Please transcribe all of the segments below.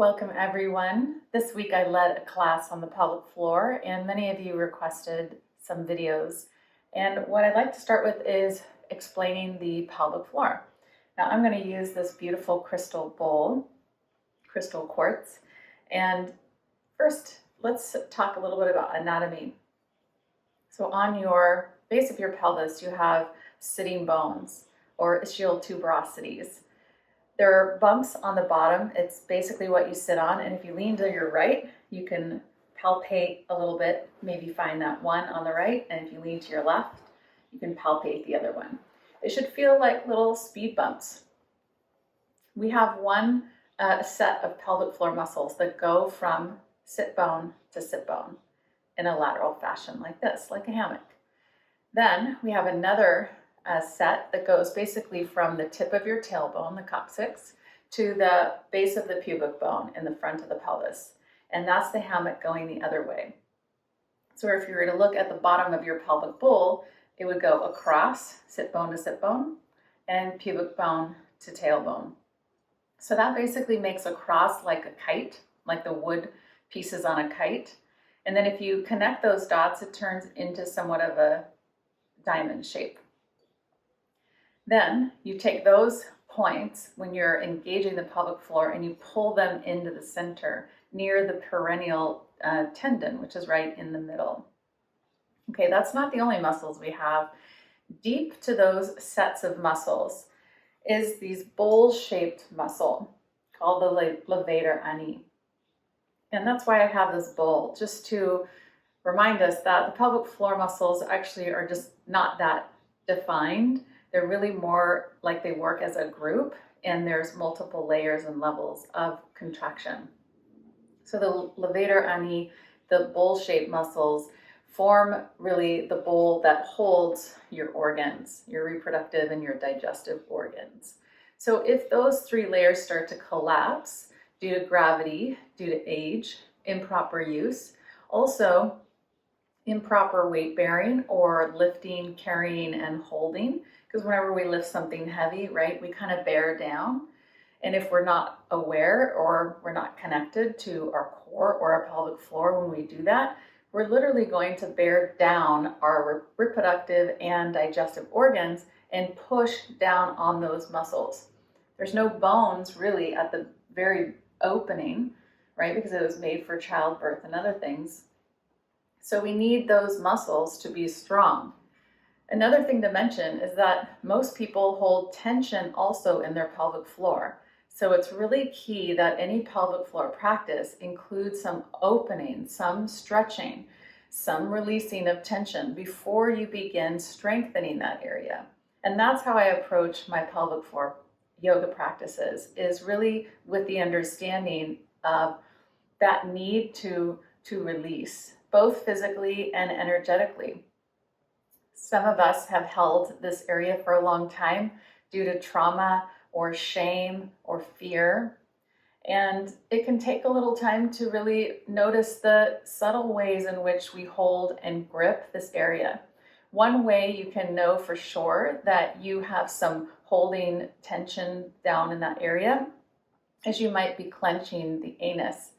Welcome everyone. This week I led a class on the pelvic floor and many of you requested some videos. And what I'd like to start with is explaining the pelvic floor. Now I'm going to use this beautiful crystal bowl, crystal quartz. And first, let's talk a little bit about anatomy. So on your base of your pelvis, you have sitting bones or ischial tuberosities. There are bumps on the bottom. It's basically what you sit on. And if you lean to your right, you can palpate a little bit, maybe find that one on the right. And if you lean to your left, you can palpate the other one. It should feel like little speed bumps. We have one set of pelvic floor muscles that go from sit bone to sit bone in a lateral fashion like this, like a hammock. Then we have another set that goes basically from the tip of your tailbone, the coccyx, to the base of the pubic bone in the front of the pelvis. And that's the hammock going the other way. So if you were to look at the bottom of your pelvic bowl, it would go across sit bone to sit bone and pubic bone to tailbone. So that basically makes a cross like a kite, like the wood pieces on a kite. And then if you connect those dots, it turns into somewhat of a diamond shape. Then you take those points when you're engaging the pelvic floor and you pull them into the center near the perennial tendon, which is right in the middle. Okay, that's not the only muscles we have. Deep to those sets of muscles is these bowl-shaped muscle called the levator ani. And that's why I have this bowl, just to remind us that the pelvic floor muscles actually are just not that defined. They're really more like they work as a group, and there's multiple layers and levels of contraction. So the levator ani, the bowl-shaped muscles, form really the bowl that holds your organs, your reproductive and your digestive organs. So if those three layers start to collapse due to gravity, due to age, improper use, also improper weight bearing or lifting, carrying, and holding, because whenever we lift something heavy, right, we kind of bear down. And if we're not aware or we're not connected to our core or our pelvic floor when we do that, we're literally going to bear down our reproductive and digestive organs and push down on those muscles. There's no bones really at the very opening, right, because it was made for childbirth and other things. So we need those muscles to be strong. Another thing to mention is that most people hold tension also in their pelvic floor. So it's really key that any pelvic floor practice includes some opening, some stretching, some releasing of tension before you begin strengthening that area. And that's how I approach my pelvic floor yoga practices, is really with the understanding of that need to release, both physically and energetically. Some of us have held this area for a long time due to trauma or shame or fear. And it can take a little time to really notice the subtle ways in which we hold and grip this area. One way you can know for sure that you have some holding tension down in that area is you might be clenching the anus.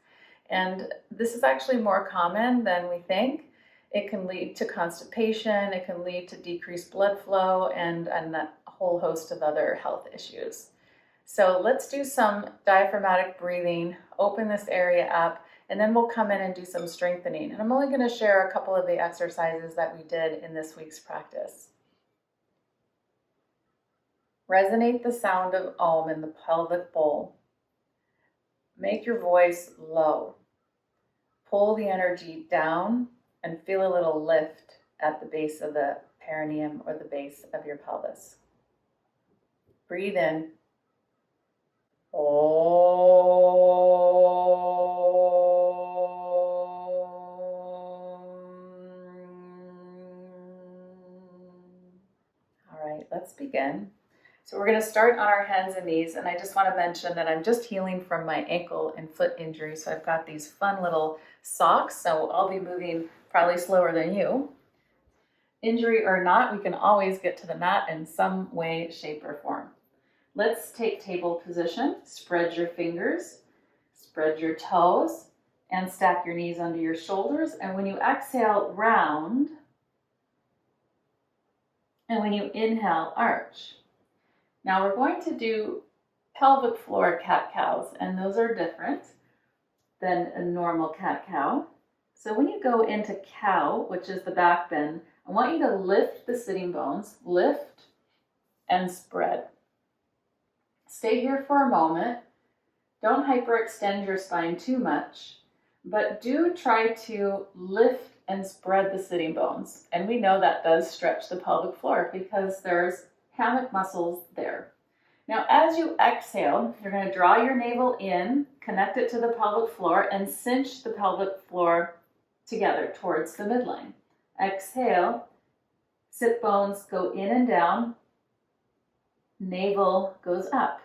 And this is actually more common than we think. It can lead to constipation, it can lead to decreased blood flow, and a whole host of other health issues. So let's do some diaphragmatic breathing, open this area up, and then we'll come in and do some strengthening. And I'm only going to share a couple of the exercises that we did in this week's practice. Resonate the sound of Om in the pelvic bowl. Make your voice low. Pull the energy down and feel a little lift at the base of the perineum or the base of your pelvis. Breathe in. Om. All right, let's begin. So we're going to start on our hands and knees, and I just want to mention that I'm just healing from my ankle and foot injury, so I've got these fun little socks, so I'll be moving probably slower than you. Injury or not, we can always get to the mat in some way, shape, or form. Let's take table position. Spread your fingers. Spread your toes and stack your knees under your shoulders. And when you exhale, round. And when you inhale, arch. Now we're going to do pelvic floor cat-cows, and those are different than a normal cat-cow. So when you go into cow, which is the back bend, I want you to lift the sitting bones, lift and spread. Stay here for a moment. Don't hyperextend your spine too much, but do try to lift and spread the sitting bones. And we know that does stretch the pelvic floor because there's hammock muscles there. Now, as you exhale, you're going to draw your navel in, connect it to the pelvic floor, and cinch the pelvic floor together towards the midline. Exhale, sit bones go in and down, navel goes up.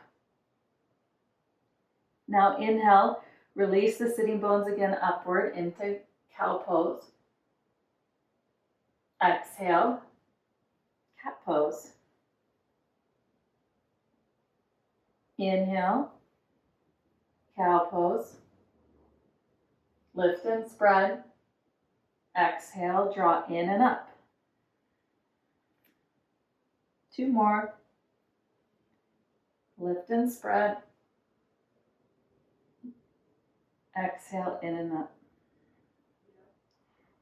Now inhale, release the sitting bones again upward into cow pose. Exhale, cat pose. Inhale, cow pose. Lift and spread. Exhale, draw in and up. 2 more. Lift and spread. Exhale, in and up.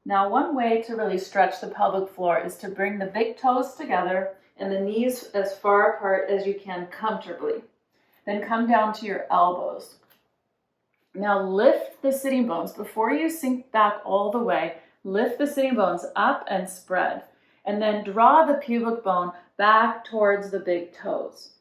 Now, one way to really stretch the pelvic floor is to bring the big toes together and the knees as far apart as you can comfortably. Then come down to your elbows. Now lift the sitting bones. Before you sink back all the way, lift the sitting bones up and spread. And then draw the pubic bone back towards the big toes.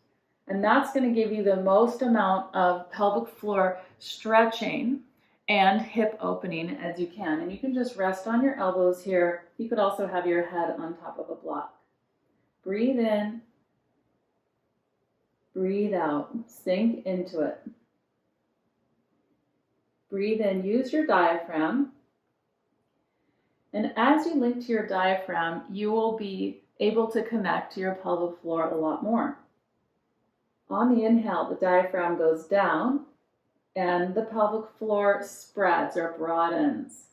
And that's going to give you the most amount of pelvic floor stretching and hip opening as you can. And you can just rest on your elbows here. You could also have your head on top of a block. Breathe in. Breathe out. Sink into it. Breathe in. Use your diaphragm. And as you link to your diaphragm, you will be able to connect to your pelvic floor a lot more. On the inhale, the diaphragm goes down and the pelvic floor spreads or broadens.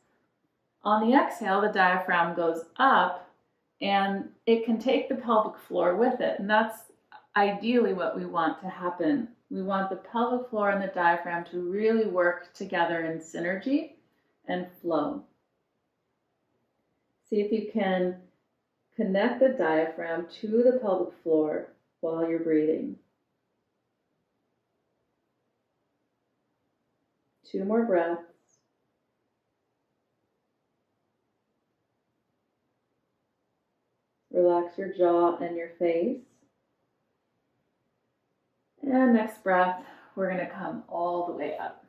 On the exhale, the diaphragm goes up and it can take the pelvic floor with it. And that's ideally what we want to happen. We want the pelvic floor and the diaphragm to really work together in synergy and flow. See if you can connect the diaphragm to the pelvic floor while you're breathing. 2 more breaths. Relax your jaw and your face. And next breath, we're going to come all the way up.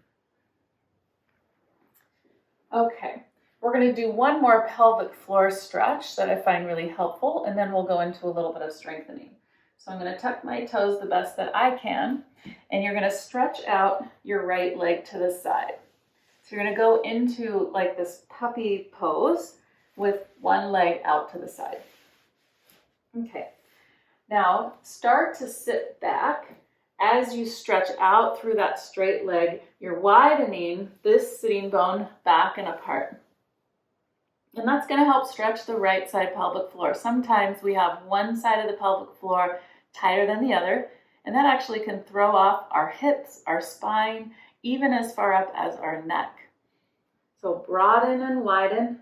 Okay, we're going to do one more pelvic floor stretch that I find really helpful, and then we'll go into a little bit of strengthening. So I'm going to tuck my toes the best that I can, and you're going to stretch out your right leg to the side. So you're going to go into like this puppy pose with one leg out to the side. Okay, now start to sit back. As you stretch out through that straight leg, you're widening this sitting bone back and apart. And that's going to help stretch the right side pelvic floor. Sometimes we have one side of the pelvic floor tighter than the other, and that actually can throw off our hips, our spine, even as far up as our neck. So broaden and widen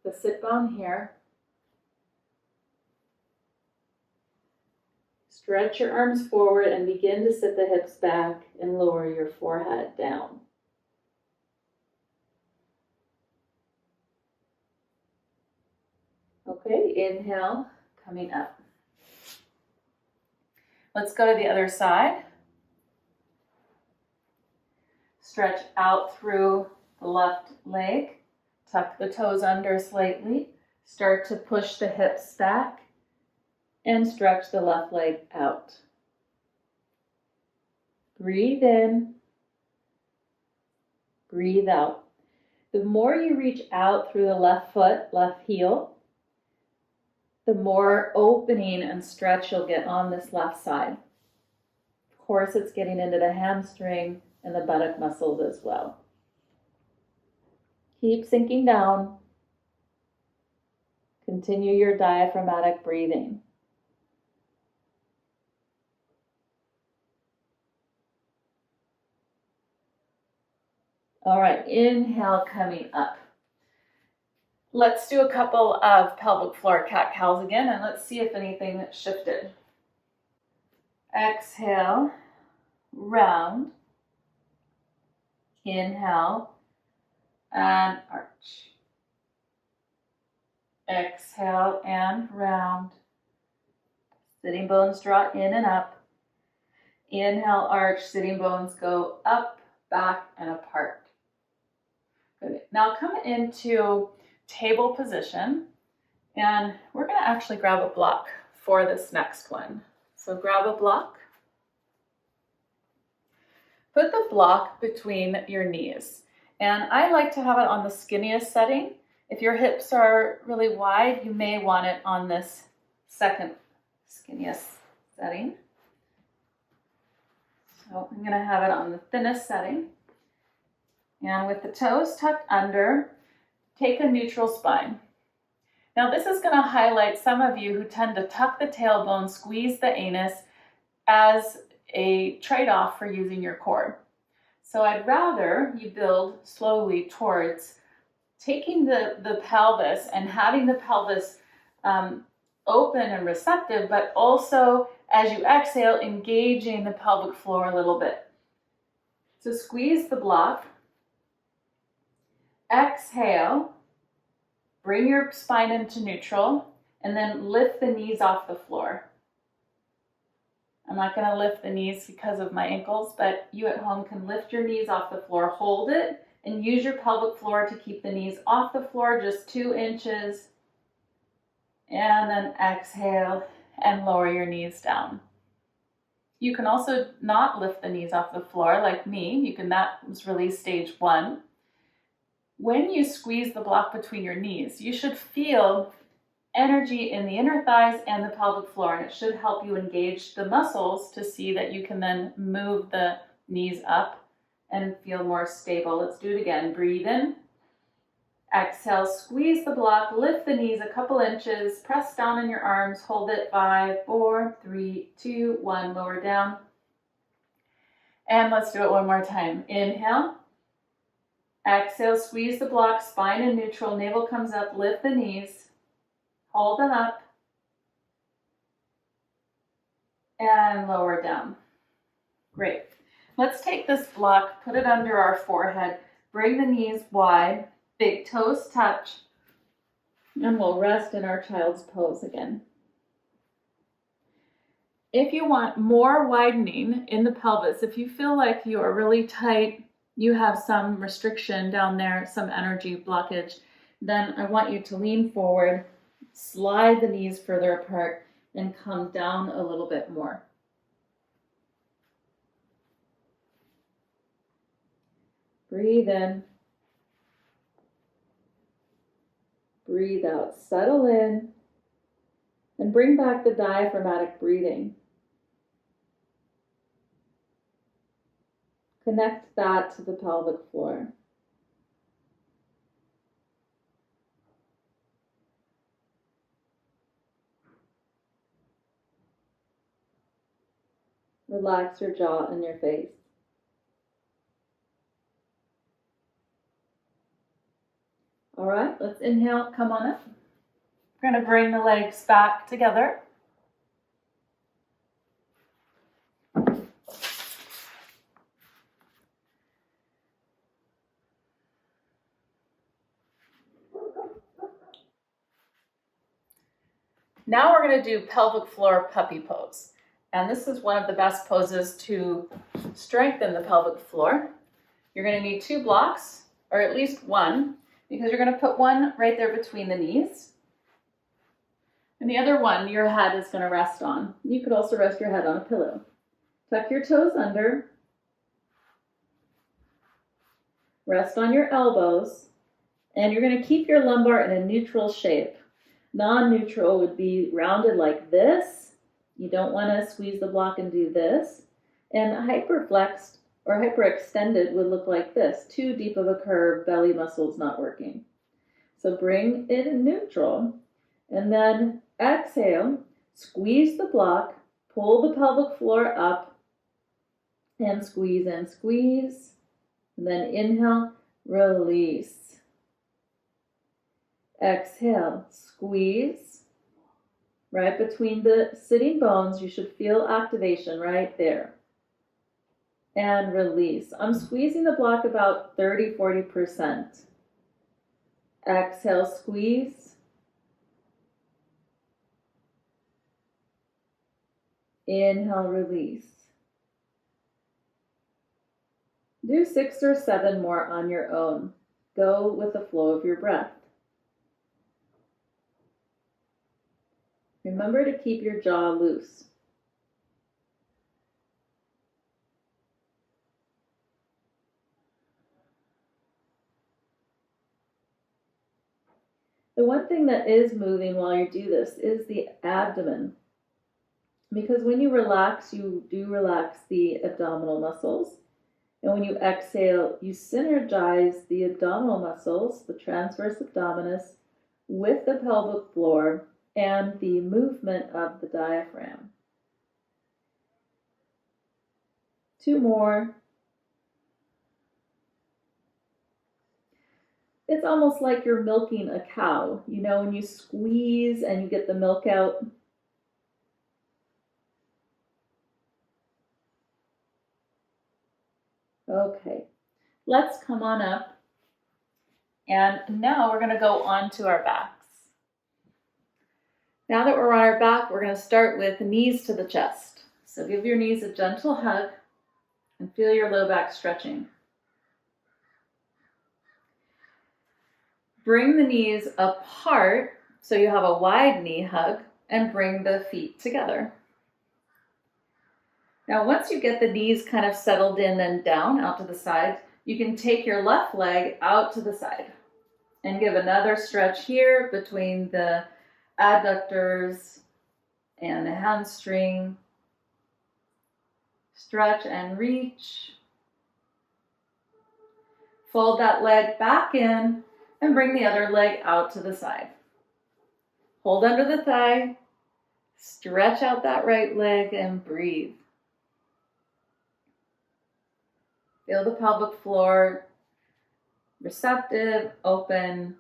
the sit bone here. Stretch your arms forward and begin to sit the hips back and lower your forehead down. Okay, inhale, coming up. Let's go to the other side. Stretch out through the left leg. Tuck the toes under slightly. Start to push the hips back and stretch the left leg out. Breathe in. Breathe out. The more you reach out through the left foot, left heel, the more opening and stretch you'll get on this left side. Of course, it's getting into the hamstring and the buttock muscles as well. Keep sinking down. Continue your diaphragmatic breathing. All right, inhale coming up. Let's do a couple of pelvic floor cat-cows again, and let's see if anything shifted. Exhale, round. Inhale, and arch. Exhale and round. Sitting bones draw in and up. Inhale, arch, sitting bones go up, back, and apart. Good. Now come into table position, and we're going to actually grab a block for this next one. So grab a block. Put the block between your knees, and I like to have it on the skinniest setting. If your hips are really wide, you may want it on this second skinniest setting. So I'm going to have it on the thinnest setting. And with the toes tucked under, take a neutral spine. Now this is going to highlight some of you who tend to tuck the tailbone, squeeze the anus as a trade-off for using your core. So I'd rather you build slowly towards taking the pelvis and having the pelvis open and receptive, but also as you exhale, engaging the pelvic floor a little bit. So squeeze the block. Exhale, bring your spine into neutral, and then lift the knees off the floor. I'm not going to lift the knees because of my ankles, but you at home can lift your knees off the floor, hold it, and use your pelvic floor to keep the knees off the floor, just 2 inches. And then exhale and lower your knees down. You can also not lift the knees off the floor like me. That was release stage 1. When you squeeze the block between your knees, you should feel energy in the inner thighs and the pelvic floor, and it should help you engage the muscles to see that you can then move the knees up and feel more stable. Let's do it again. Breathe in. Exhale, squeeze the block, lift the knees a couple inches, press down on your arms, hold it, 5, 4, 3, 2, 1, lower down. And let's do it one more time. Inhale. Exhale, squeeze the block, spine in neutral, navel comes up, lift the knees, hold them up, and lower down. Great. Let's take this block, put it under our forehead, bring the knees wide, big toes touch, and we'll rest in our child's pose again. If you want more widening in the pelvis, if you feel like you are really tight, you have some restriction down there, some energy blockage, then I want you to lean forward, slide the knees further apart, and come down a little bit more. Breathe in. Breathe out. Settle in. And bring back the diaphragmatic breathing. Connect that to the pelvic floor. Relax your jaw and your face. All right, let's inhale, come on up. We're going to bring the legs back together. Now we're going to do pelvic floor puppy pose. And this is one of the best poses to strengthen the pelvic floor. You're going to need 2 blocks, or at least 1, because you're going to put one right there between the knees. And the other one your head is going to rest on. You could also rest your head on a pillow. Tuck your toes under. Rest on your elbows. And you're going to keep your lumbar in a neutral shape. Non-neutral would be rounded like this. You don't want to squeeze the block and do this. And hyperflexed or hyperextended would look like this. Too deep of a curve, belly muscles not working. So bring it in neutral, and then exhale, squeeze the block, pull the pelvic floor up, and squeeze and squeeze. And then inhale, release. Exhale, squeeze. Right between the sitting bones, you should feel activation right there. And release. I'm squeezing the block about 30-40%. Exhale, squeeze. Inhale, release. Do 6 or 7 more on your own. Go with the flow of your breath. Remember to keep your jaw loose. The one thing that is moving while you do this is the abdomen. Because when you relax, you do relax the abdominal muscles. And when you exhale, you synergize the abdominal muscles, the transverse abdominis, with the pelvic floor and the movement of the diaphragm. 2 more. It's almost like you're milking a cow. You know, when you squeeze and you get the milk out. Okay, let's come on up. And now we're going to go on to our backs. Now that we're on our back, we're going to start with knees to the chest. So give your knees a gentle hug and feel your low back stretching. Bring the knees apart so you have a wide knee hug and bring the feet together. Now, once you get the knees kind of settled in and down out to the side, you can take your left leg out to the side and give another stretch here between the adductors and the hamstring. Stretch and reach. Fold that leg back in and bring the other leg out to the side. Hold under the thigh, stretch out that right leg and breathe. Feel the pelvic floor receptive, open.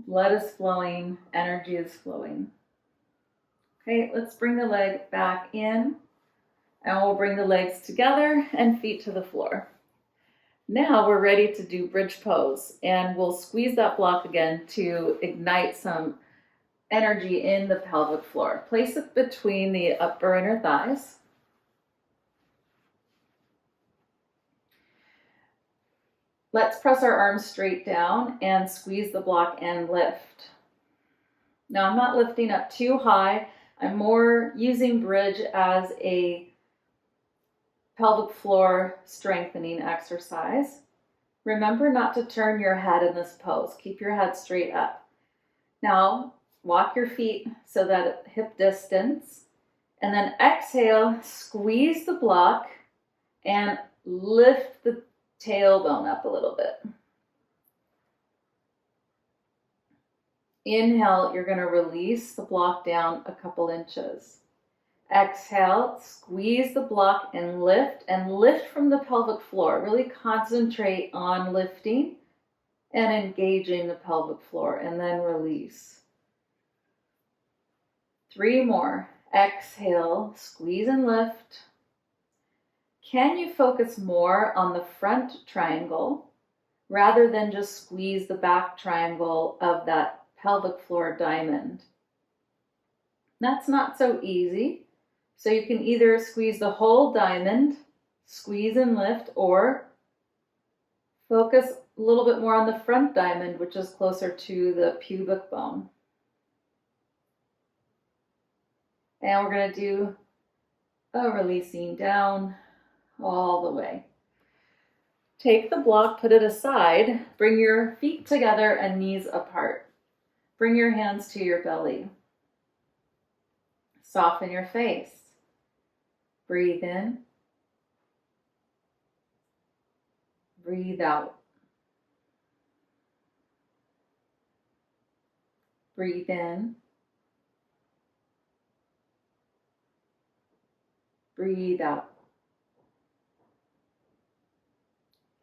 Blood is flowing, energy is flowing. Okay, let's bring the leg back in, and we'll bring the legs together and feet to the floor. Now we're ready to do bridge pose, and we'll squeeze that block again to ignite some energy in the pelvic floor. Place it between the upper inner thighs. Let's press our arms straight down and squeeze the block and lift. Now I'm not lifting up too high. I'm more using bridge as a pelvic floor strengthening exercise. Remember not to turn your head in this pose. Keep your head straight up. Now walk your feet so that hip distance, and then exhale, squeeze the block and lift the tailbone up a little bit. Inhale, you're going to release the block down a couple inches. Exhale, squeeze the block and lift from the pelvic floor. Really concentrate on lifting and engaging the pelvic floor, and then release. 3 more. Exhale, squeeze and lift. Can you focus more on the front triangle rather than just squeeze the back triangle of that pelvic floor diamond? That's not so easy. So you can either squeeze the whole diamond, squeeze and lift, or focus a little bit more on the front diamond, which is closer to the pubic bone. And we're going to do a releasing down all the way. Take the block, put it aside, bring your feet together and knees apart. Bring your hands to your belly. Soften your face. Breathe in Breathe out. Breathe in. Breathe out.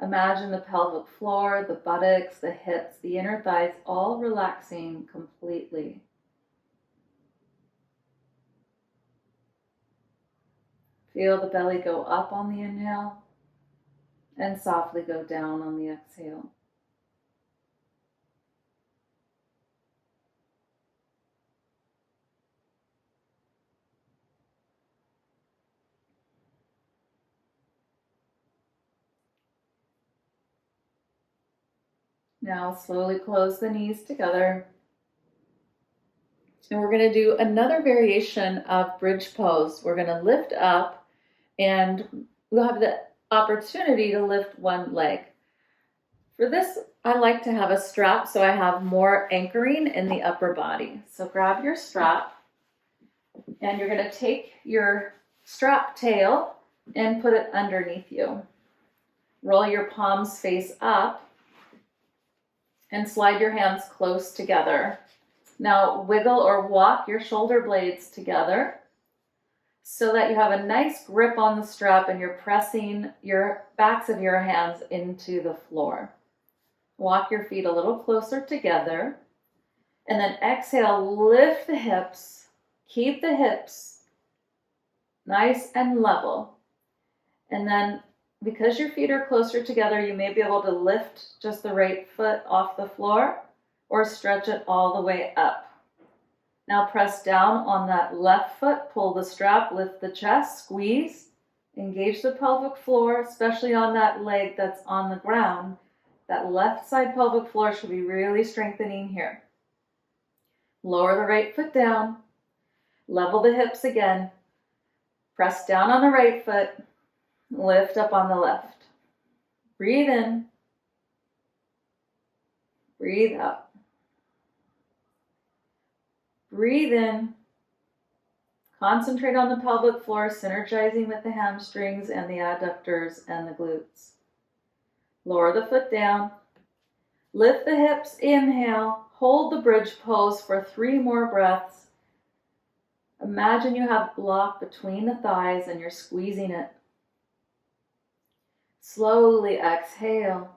Imagine the pelvic floor, the buttocks, the hips, the inner thighs, all relaxing completely. Feel the belly go up on the inhale and softly go down on the exhale. Now slowly close the knees together. And we're going to do another variation of bridge pose. We're going to lift up and we'll have the opportunity to lift one leg. For this, I like to have a strap so I have more anchoring in the upper body. So grab your strap and you're going to take your strap tail and put it underneath you. Roll your palms face up and slide your hands close together. Now wiggle or walk your shoulder blades together so that you have a nice grip on the strap and you're pressing your backs of your hands into the floor. Walk your feet a little closer together and then exhale, lift the hips, keep the hips nice and level. And then because your feet are closer together, you may be able to lift just the right foot off the floor or stretch it all the way up. Now press down on that left foot, pull the strap, lift the chest, squeeze, engage the pelvic floor, especially on that leg that's on the ground. That left side pelvic floor should be really strengthening here. Lower the right foot down, level the hips again, press down on the right foot, lift up on the left. Breathe in, breathe out. Breathe in, concentrate on the pelvic floor, synergizing with the hamstrings and the adductors and the glutes. Lower the foot down, lift the hips, inhale, hold the bridge pose for 3 more breaths. Imagine you have block between the thighs and you're squeezing it. Slowly exhale.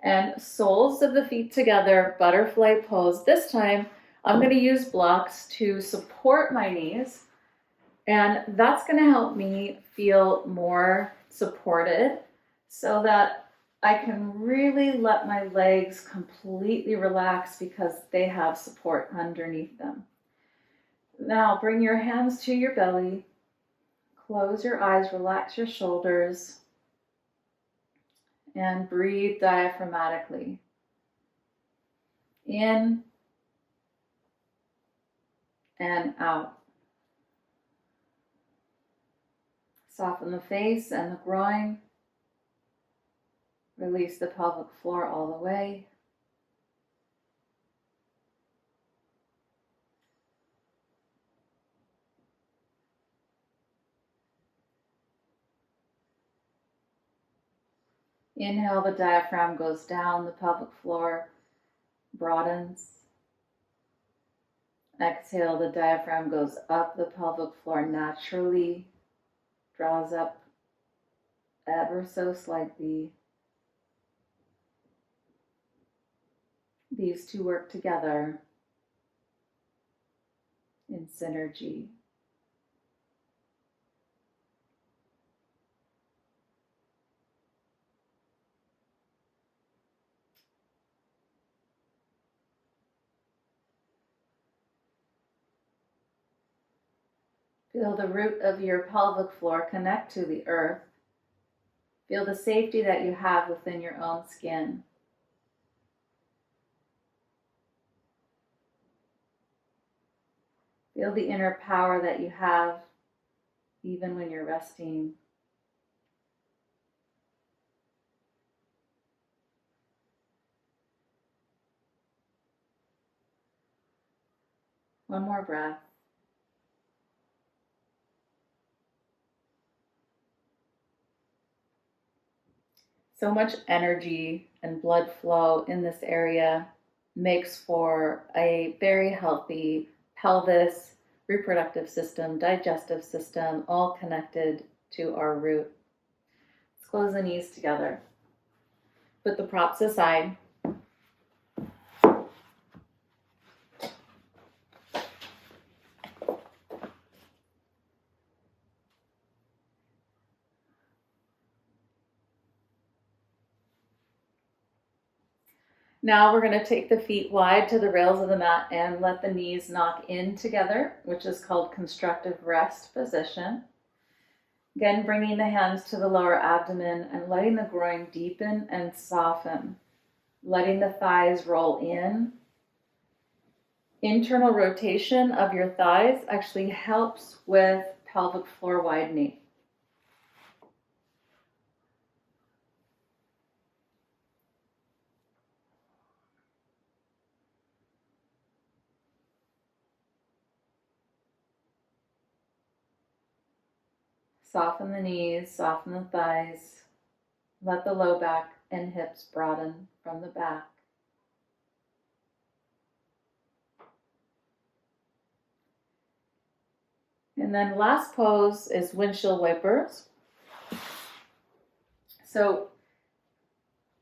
And soles of the feet together, butterfly pose. This time, I'm going to use blocks to support my knees, and that's going to help me feel more supported so that I can really let my legs completely relax because they have support underneath them. Now, bring your hands to your belly, close your eyes, relax your shoulders, and breathe diaphragmatically. In and out. Soften the face and the groin. Release the pelvic floor all the way. Inhale, the diaphragm goes down, the pelvic floor broadens. Exhale, the diaphragm goes up, the pelvic floor naturally draws up ever so slightly. These two work together in synergy. Feel the root of your pelvic floor connect to the earth. Feel the safety that you have within your own skin. Feel the inner power that you have even when you're resting. One more breath. So much energy and blood flow in this area makes for a very healthy pelvis, reproductive system, digestive system, all connected to our root. Let's close the knees together. Put the props aside. Now we're going to take the feet wide to the rails of the mat and let the knees knock in together, which is called constructive rest position. Again, bringing the hands to the lower abdomen and letting the groin deepen and soften. Letting the thighs roll in. Internal rotation of your thighs actually helps with pelvic floor widening. Soften the knees, soften the thighs. Let the low back and hips broaden from the back. And then last pose is windshield wipers. So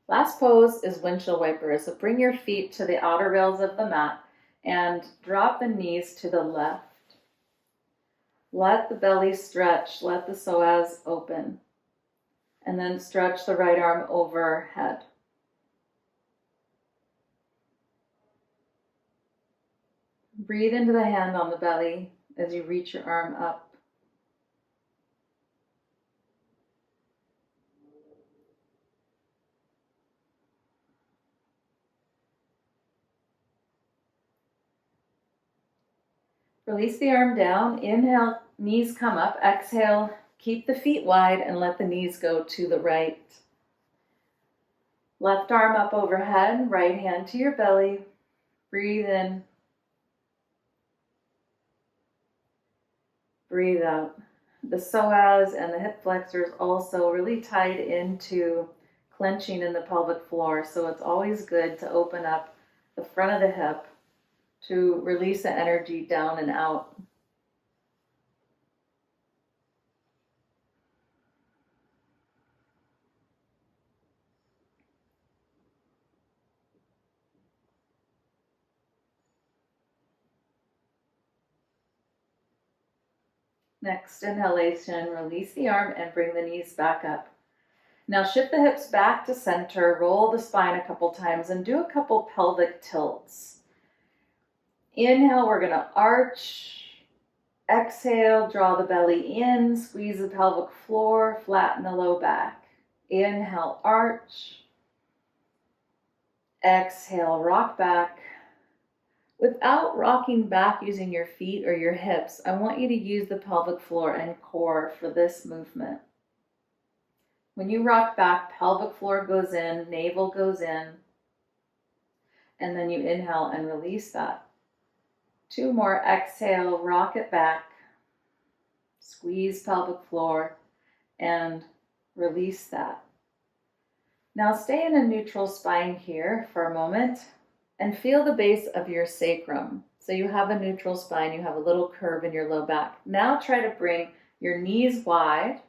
last pose is windshield wipers. So bring your feet to the outer rails of the mat and drop the knees to the left. Let the belly stretch, let the psoas open, and then stretch the right arm overhead. Breathe into the hand on the belly as you reach your arm up. Release the arm down. Inhale, knees come up. Exhale, keep the feet wide and let the knees go to the right. Left arm up overhead, right hand to your belly. Breathe in. Breathe out. The psoas and the hip flexors also really tied into clenching in the pelvic floor. So it's always good to open up the front of the hip to release the energy down and out. Next inhalation, release the arm and bring the knees back up. Now shift the hips back to center, roll the spine a couple times and do a couple pelvic tilts. Inhale, we're going to arch. Exhale, draw the belly in, squeeze the pelvic floor, flatten the low back. Inhale, arch. Exhale, rock back. Without rocking back using your feet or your hips, I want you to use the pelvic floor and core for this movement. When you rock back, pelvic floor goes in, navel goes in, and then you inhale and release that. 2 more, exhale, rock it back, squeeze pelvic floor, and release that. Now stay in a neutral spine here for a moment and feel the base of your sacrum. So you have a neutral spine, you have a little curve in your low back. Now try to bring your knees wide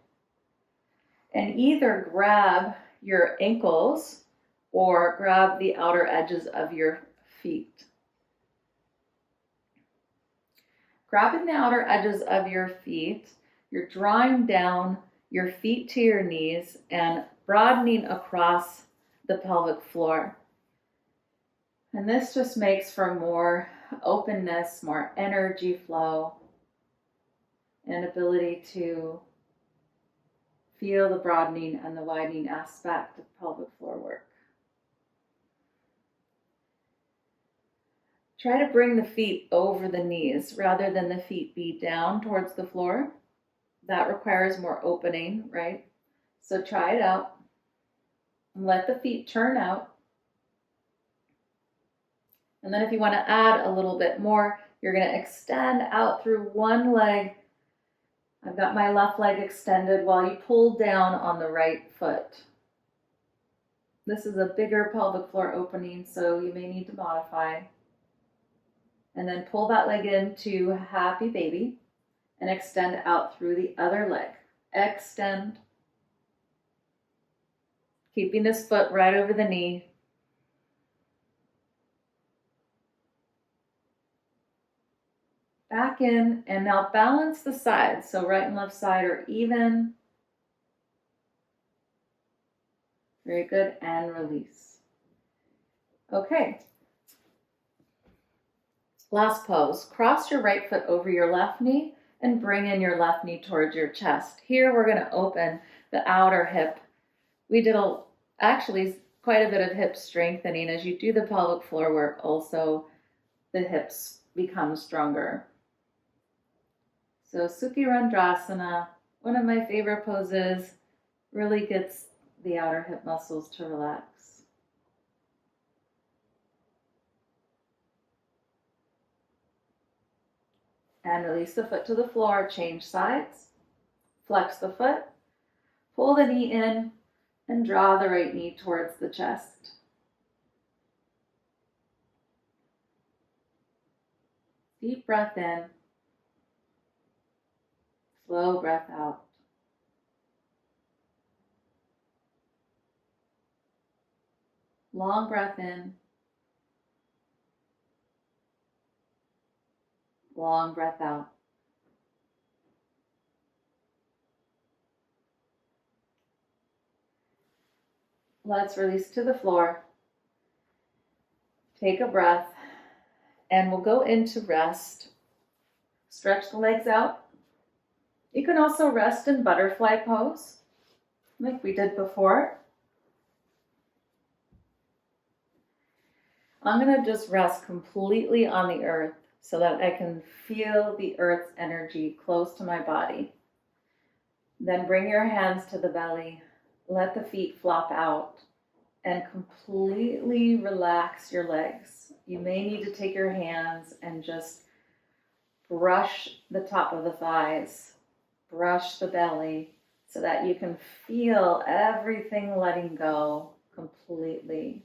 and either grab your ankles or grab the outer edges of your feet. Grabbing the outer edges of your feet, you're drawing down your feet to your knees and broadening across the pelvic floor. And this just makes for more openness, more energy flow, and ability to feel the broadening and the widening aspect of pelvic floor work. Try to bring the feet over the knees rather than the feet be down towards the floor. That requires more opening, right? So try it out. And let the feet turn out. And then if you want to add a little bit more, you're going to extend out through one leg. I've got my left leg extended while you pull down on the right foot. This is a bigger pelvic floor opening, so you may need to modify. And then pull that leg into happy baby and extend out through the other leg. Extend. Keeping this foot right over the knee. Back in, and now balance the sides. So right and left side are even. Very good, and release. Okay. Last pose. Cross your right foot over your left knee and bring in your left knee towards your chest. Here we're going to open the outer hip. We did actually quite a bit of hip strengthening. As you do the pelvic floor work, also the hips become stronger. So Sukhi Randrasana, one of my favorite poses, really gets the outer hip muscles to relax. And release the foot to the floor, change sides, flex the foot, pull the knee in, and draw the right knee towards the chest. Deep breath in, slow breath out. Long breath in, long breath out. Let's release to the floor. Take a breath, and we'll go into rest. Stretch the legs out. You can also rest in butterfly pose, like we did before. I'm going to just rest completely on the earth so that I can feel the earth's energy close to my body. Then bring your hands to the belly. Let the feet flop out and completely relax your legs. You may need to take your hands and just brush the top of the thighs, brush the belly so that you can feel everything letting go completely.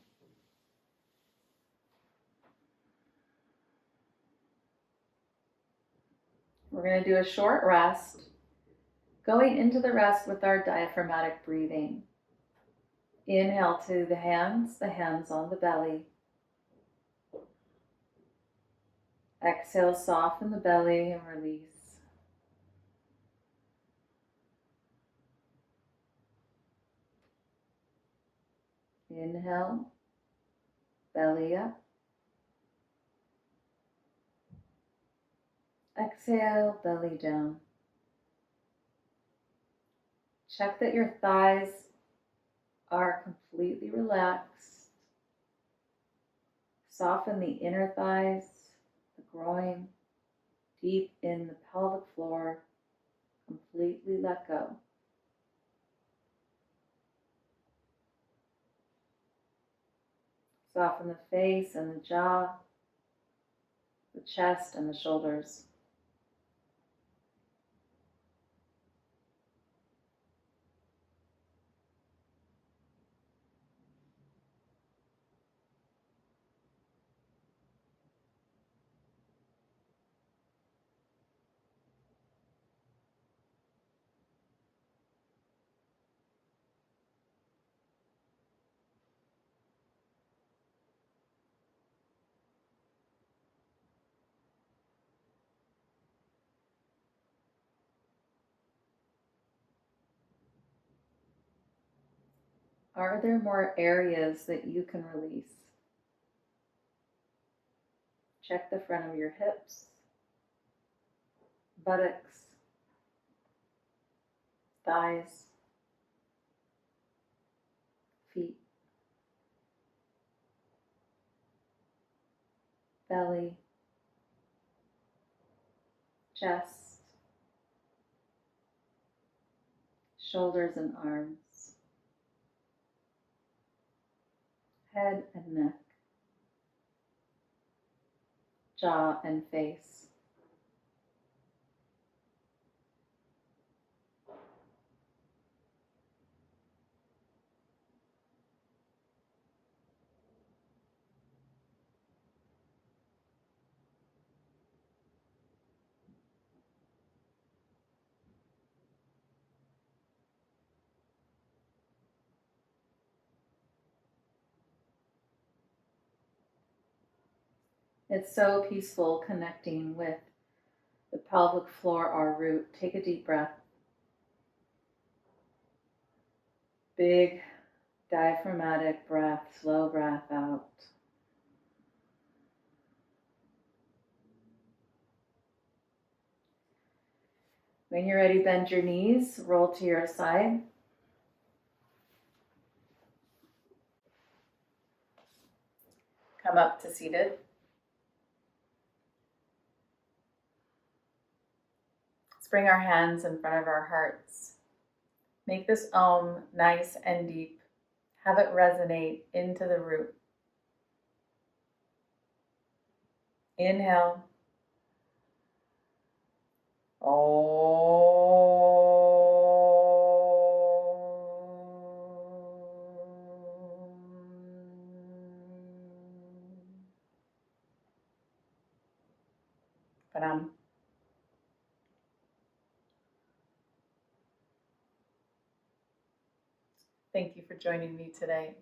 We're going to do a short rest, going into the rest with our diaphragmatic breathing. Inhale to the hands on the belly. Exhale, soften the belly and release. Inhale, belly up. Exhale, belly down. Check that your thighs are completely relaxed. Soften the inner thighs, the groin, deep in the pelvic floor. Completely let go. Soften the face and the jaw, the chest and the shoulders. Are there more areas that you can release? Check the front of your hips, buttocks, thighs, feet, belly, chest, shoulders and arms, head and neck, jaw and face. It's so peaceful connecting with the pelvic floor, our root. Take a deep breath. Big diaphragmatic breath, slow breath out. When you're ready, bend your knees, roll to your side. Come up to seated. Let's bring our hands in front of our hearts. Make this Om nice and deep. Have it resonate into the root. Inhale. Om. Pranam. Thank you for joining me today.